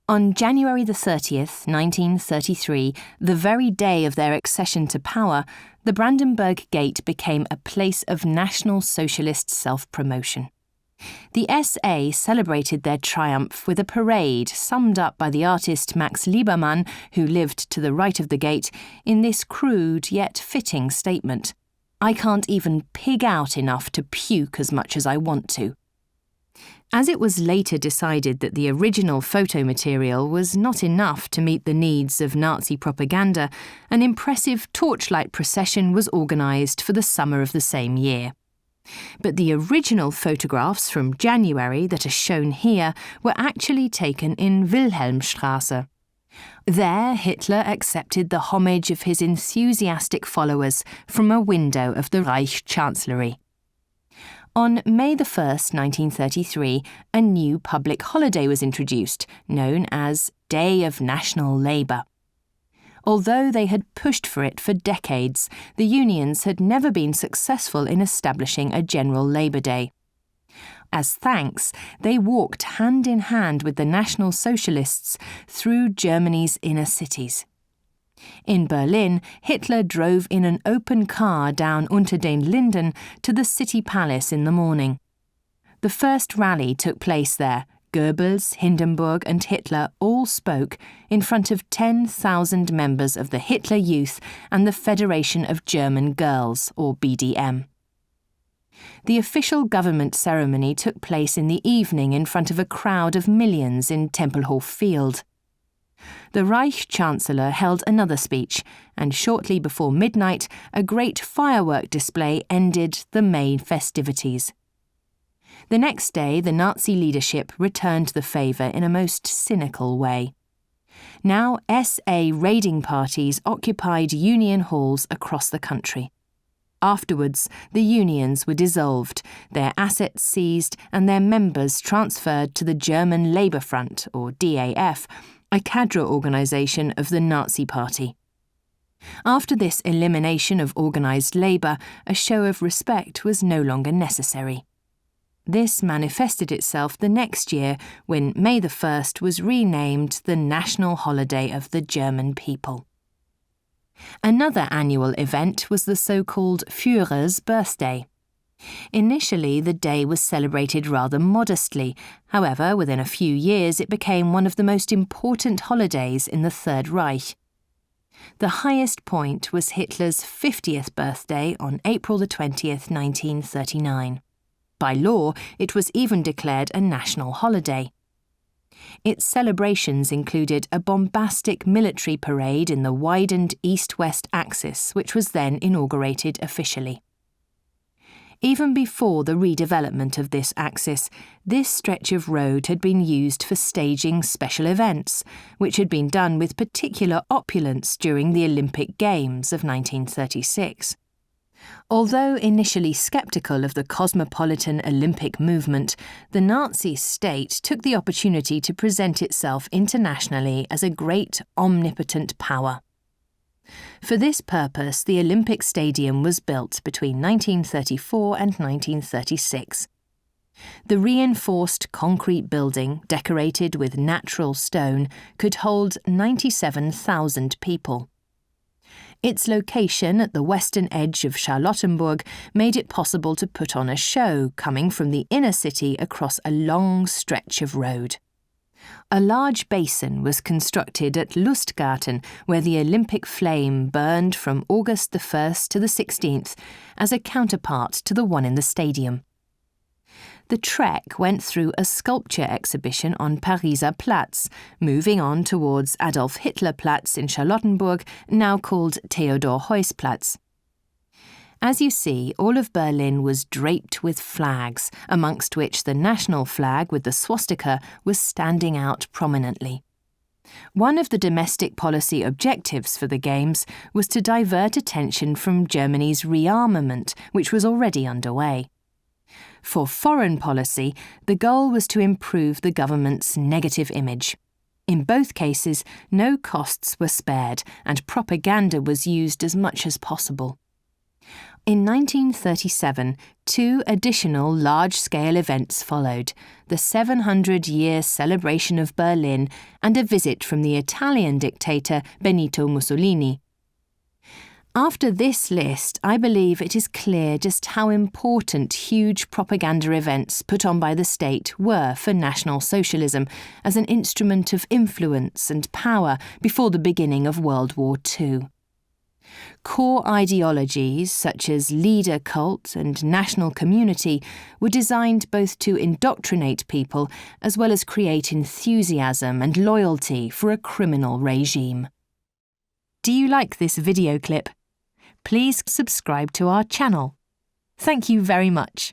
On January the 30th, 1933, the very day of their accession to power, the Brandenburg Gate became a place of National Socialist self-promotion. The SA celebrated their triumph with a parade summed up by the artist Max Liebermann, who lived to the right of the gate, in this crude yet fitting statement: "I can't even pig out enough to puke as much as I want to." As it was later decided that the original photo material was not enough to meet the needs of Nazi propaganda, an impressive torchlight procession was organised for the summer of the same year. But the original photographs from January that are shown here were actually taken in Wilhelmstraße. There, Hitler accepted the homage of his enthusiastic followers from a window of the Reich Chancellery. On May 1st, 1933, a new public holiday was introduced, known as Day of National Labour. Although they had pushed for it for decades, the unions had never been successful in establishing a general Labour Day. As thanks, they walked hand in hand with the National Socialists through Germany's inner cities. In Berlin, Hitler drove in an open car down Unter Den Linden to the city palace in the morning. The first rally took place there. Goebbels, Hindenburg and Hitler all spoke in front of 10,000 members of the Hitler Youth and the Federation of German Girls, or BDM. The official government ceremony took place in the evening in front of a crowd of millions in Tempelhof Field. The Reich Chancellor held another speech, and shortly before midnight, a great firework display ended the May festivities. The next day, the Nazi leadership returned the favour in a most cynical way. Now, SA raiding parties occupied union halls across the country. Afterwards, the unions were dissolved, their assets seized and their members transferred to the German Labour Front, or DAF, a cadre organisation of the Nazi Party. After this elimination of organised labour, a show of respect was no longer necessary. This manifested itself the next year when May the 1st was renamed the National Holiday of the German People. Another annual event was the so-called Führer's birthday. Initially, the day was celebrated rather modestly. However, within a few years it became one of the most important holidays in the Third Reich. The highest point was Hitler's 50th birthday on April 20th, 1939. By law, it was even declared a national holiday. Its celebrations included a bombastic military parade in the widened east-west axis, which was then inaugurated officially. Even before the redevelopment of this axis, this stretch of road had been used for staging special events, which had been done with particular opulence during the Olympic Games of 1936. Although initially sceptical of the cosmopolitan Olympic movement, the Nazi state took the opportunity to present itself internationally as a great, omnipotent power. For this purpose, the Olympic Stadium was built between 1934 and 1936. The reinforced concrete building, decorated with natural stone, could hold 97,000 people. Its location at the western edge of Charlottenburg made it possible to put on a show coming from the inner city across a long stretch of road. A large basin was constructed at Lustgarten, where the Olympic flame burned from August the 1st to the 16th, as a counterpart to the one in the stadium. The trek went through a sculpture exhibition on Pariser Platz, moving on towards Adolf Hitler Platz in Charlottenburg, now called Theodor-Heuss-Platz. As you see, all of Berlin was draped with flags, amongst which the national flag with the swastika was standing out prominently. One of the domestic policy objectives for the Games was to divert attention from Germany's rearmament, which was already underway. For foreign policy, the goal was to improve the government's negative image. In both cases, no costs were spared and propaganda was used as much as possible. In 1937, two additional large-scale events followed, the 700-year celebration of Berlin and a visit from the Italian dictator Benito Mussolini. After this list, I believe it is clear just how important huge propaganda events put on by the state were for National Socialism as an instrument of influence and power before the beginning of World War II. Core ideologies such as leader cult and national community were designed both to indoctrinate people as well as create enthusiasm and loyalty for a criminal regime. Do you like this video clip? Please subscribe to our channel. Thank you very much.